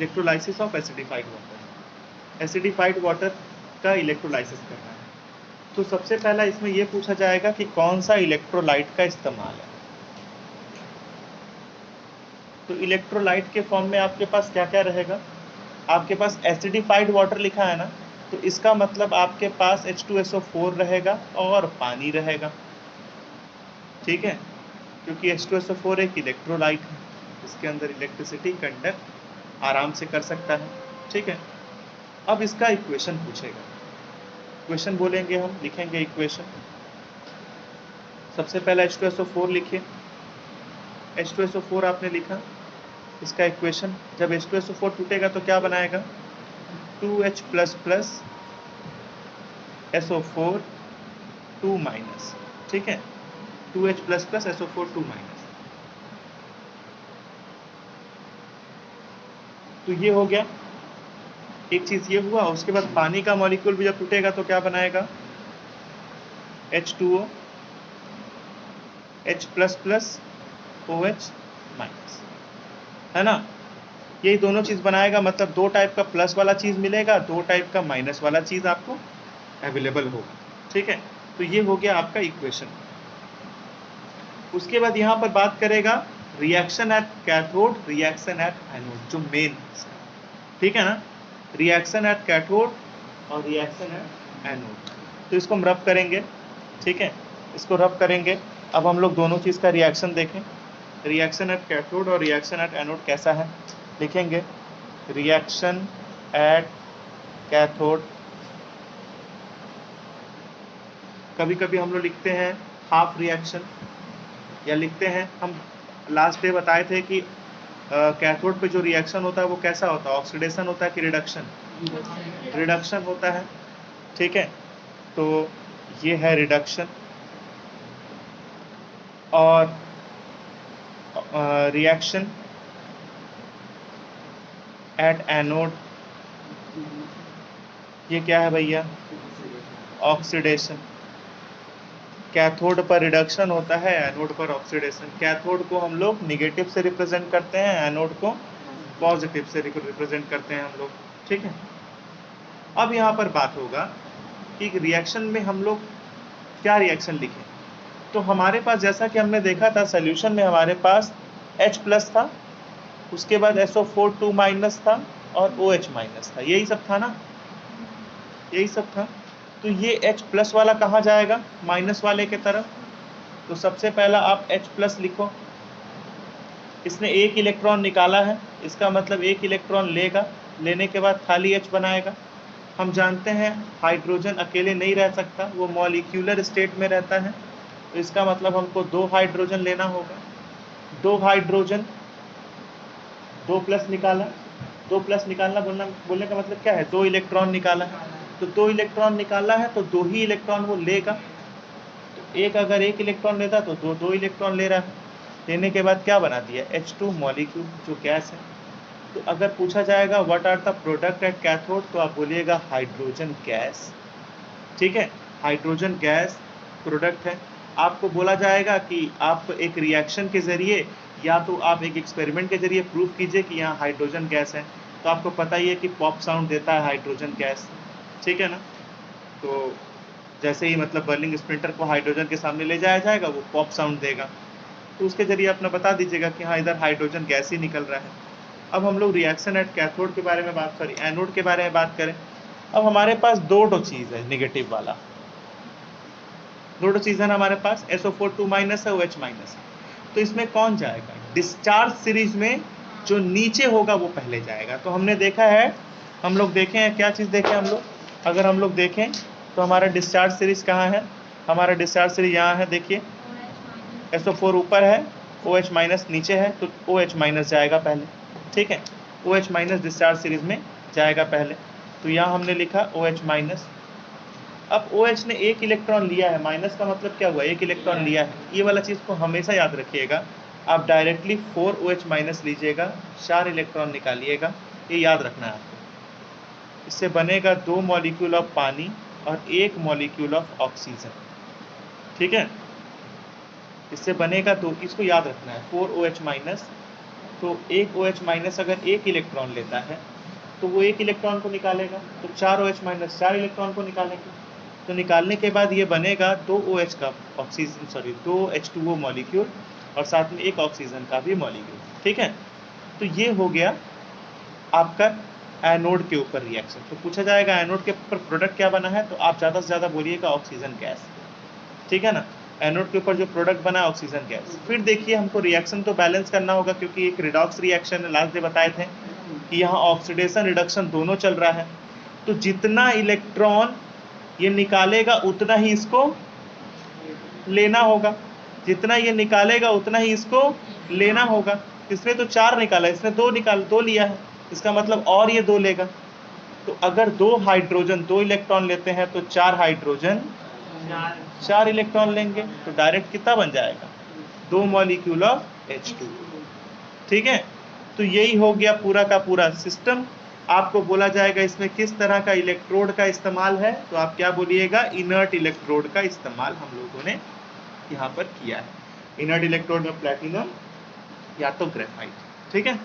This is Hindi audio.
Electrolysis of acidified water, acidified water का इलेक्ट्रोलाइसिस करना है। तो सबसे पहला इसमें यह पूछा जाएगा कि कौन सा इलेक्ट्रोलाइट का इस्तेमाल है। तो इलेक्ट्रोलाइट के फॉर्म में आपके पास क्या क्या रहेगा, आपके पास एसिडिफाइड वाटर लिखा है ना, तो इसका मतलब आपके पास H2SO4 रहेगा और पानी रहेगा, ठीक है, क्योंकि H2SO4 एक इलेक्ट्रोलाइट है, इसके अंदर इलेक्ट्रिसिटी कंडक्ट आराम से कर सकता है, ठीक है। अब इसका इक्वेशन पूछेगा, इक्वेशन बोलेंगे हम, लिखेंगे इक्वेशन। सबसे पहला H2SO4 लिखिए, H2SO4 आपने लिखा, इसका इक्वेशन, जब H2SO4 टूटेगा तो क्या बनाएगा, 2H++ SO4 2-, ठीक है, 2H++ SO4 2-। तो ये हो गया, एक चीज ये हुआ। उसके बाद पानी का मॉलिक्यूल भी जब टूटेगा तो क्या बनाएगा, H2O H++ OH-, है ना। यही दोनों चीज बनाएगा, मतलब दो टाइप का प्लस वाला चीज मिलेगा, दो टाइप का माइनस वाला चीज आपको अवेलेबल होगा, ठीक है। तो ये हो गया आपका इक्वेशन। उसके बाद यहाँ पर बात करेगा reaction at cathode, reaction at anode, जो मेन, ठीक है ना, रिएक्शन एट कैथोड और रिएक्शन एट एनोड। तो इसको हम रब करेंगे, ठीक है, इसको रब करेंगे। अब हम लोग दोनों चीज का रिएक्शन देखें, रिएक्शन एट कैथोड और रिएक्शन एट एनोड कैसा है, लिखेंगे रिएक्शन एट कैथोड। कभी कभी हम लोग लिखते हैं हाफ रिएक्शन, या लिखते हैं, हम लास्ट डे बताए थे कि कैथोड पे जो रिएक्शन होता है वो कैसा होता है, ऑक्सीडेशन होता है कि रिडक्शन, रिडक्शन होता है, ठीक है। तो ये है रिडक्शन। और रिएक्शन एट एनोड, ये क्या है भैया, ऑक्सीडेशन। कैथोड पर रिडक्शन होता है, एनोड पर ऑक्सीडेशन। कैथोड को हम लोग निगेटिव से रिप्रेजेंट करते हैं, एनोड को पॉजिटिव से रिप्रेजेंट करते हैं हम लोग, ठीक है। अब यहाँ पर बात होगा कि रिएक्शन में हम लोग क्या रिएक्शन लिखें। तो हमारे पास, जैसा कि हमने देखा था सोल्यूशन में, हमारे पास H+ था, उसके बाद SO4 2- था और OH- था, यही सब था ना, यही सब था। तो ये H+ वाला कहाँ जाएगा, माइनस वाले के तरफ। तो सबसे पहला आप H+ लिखो, इसने एक इलेक्ट्रॉन निकाला है, इसका मतलब एक इलेक्ट्रॉन लेगा, लेने के बाद खाली H बनाएगा। हम जानते हैं हाइड्रोजन अकेले नहीं रह सकता, वो मॉलिक्यूलर स्टेट में रहता है, तो इसका मतलब हमको 2 हाइड्रोजन लेना होगा। 2 हाइड्रोजन, 2+ निकाला, 2+ निकालना बोलने का मतलब क्या है, 2 इलेक्ट्रॉन निकाला है, तो 2 इलेक्ट्रॉन निकाला है तो 2 ही इलेक्ट्रॉन वो लेगा। तो एक अगर 1 इलेक्ट्रॉन लेता तो 2 इलेक्ट्रॉन ले रहा है, लेने के बाद क्या बना दिया, H2 मॉलिक्यूल, जो गैस है। तो अगर पूछा जाएगा what are the product at cathode, तो आप बोलिएगा हाइड्रोजन गैस, ठीक है, हाइड्रोजन गैस प्रोडक्ट है। आपको बोला जाएगा कि आप एक रिएक्शन के जरिए या तो आप एक एक्सपेरिमेंट के जरिए प्रूफ कीजिए कि यहाँ हाइड्रोजन गैस है। तो आपको पता ही है कि पॉप साउंड देता है हाइड्रोजन गैस, ठीक है ना। तो जैसे ही मतलब बर्निंग स्प्लिंटर को हाइड्रोजन के सामने ले जाया जाएगा, वो पॉप साउंड देगा, तो उसके जरिए अपना बता दीजिएगा कि हाँ इधर हाइड्रोजन गैस ही निकल रहा है। अब हम लोग रिएक्शन एट कैथोड के बारे में बात करें, एनोड के बारे में बात करें। अब हमारे पास दो चीज़ है, निगेटिव वाला, दो चीज़ है ना हमारे पास, SO4 2- है, OH- है। तो इसमें कौन जाएगा, डिस्चार्ज सीरीज में जो नीचे होगा वो पहले जाएगा। तो हमने देखा है, हम लोग देखे हैं, क्या चीज़ देखें हम लोग, अगर हम लोग देखें तो हमारा डिस्चार्ज सीरीज कहाँ है, हमारा डिस्चार्ज सीरीज यहाँ है, देखिए SO4 ऊपर है, OH- नीचे है, तो OH- जाएगा पहले, ठीक है, OH- डिस्चार्ज सीरीज में जाएगा पहले। तो यहाँ हमने लिखा OH-। अब OH ने एक इलेक्ट्रॉन लिया है, माइनस का मतलब क्या हुआ, एक इलेक्ट्रॉन लिया है, ये वाला चीज़ को हमेशा याद रखिएगा। आप डायरेक्टली 4 OH- लीजिएगा, 4 इलेक्ट्रॉन निकालिएगा, ये याद रखना है आपको। इससे बनेगा 2 मॉलिक्यूल ऑफ पानी और 1 मॉलिक्यूल ऑफ ऑक्सीजन, ठीक है, इससे बनेगा 2, इसको याद रखना है, 4 OH- तो एक OH माइनस अगर एक इलेक्ट्रॉन लेता है तो वो एक इलेक्ट्रॉन को निकालेगा, तो 4 OH माइनस 4 इलेक्ट्रॉन को निकालेंगे। तो निकालने के बाद ये बनेगा 2 OH का ऑक्सीजन, सॉरी 2 H2O मॉलिक्यूल और साथ में एक ऑक्सीजन का भी मॉलिक्यूल, ठीक है। तो ये हो गया आपका एनोड के ऊपर रिएक्शन। तो पूछा जाएगा एनोड के ऊपर प्रोडक्ट क्या बना है, तो आप ज़्यादा से ज़्यादा बोलिएगा ऑक्सीजन गैस, ठीक है ना। एनोड के ऊपर जो प्रोडक्ट बना है ऑक्सीजन गैस। फिर देखिए हमको रिएक्शन तो बैलेंस करना होगा क्योंकि एक रिडॉक्स रिएक्शन है, लास्ट डे बताए थे कि यहाँ ऑक्सीडेशन रिडक्शन दोनों चल रहा है। तो जितना इलेक्ट्रॉन ये निकालेगा उतना ही इसको लेना होगा, जितना ये निकालेगा उतना ही इसको लेना होगा। इसने तो 4 निकाला, इसने 2 लिया है, इसका मतलब और ये 2 लेगा। तो अगर 2 हाइड्रोजन 2 इलेक्ट्रॉन लेते हैं तो 4 हाइड्रोजन 4 इलेक्ट्रॉन लेंगे, तो डायरेक्ट कितना बन जाएगा 2 मॉलिक्यूल ऑफ H2, ठीक है। तो यही हो गया पूरा का पूरा सिस्टम। आपको बोला जाएगा इसमें किस तरह का इलेक्ट्रोड का इस्तेमाल है, तो आप क्या बोलिएगा इनर्ट इलेक्ट्रोड का इस्तेमाल हम लोगों ने यहाँ पर किया है। इनर्ट इलेक्ट्रोड में प्लैटिनम या तो ग्रेफाइट, ठीक है।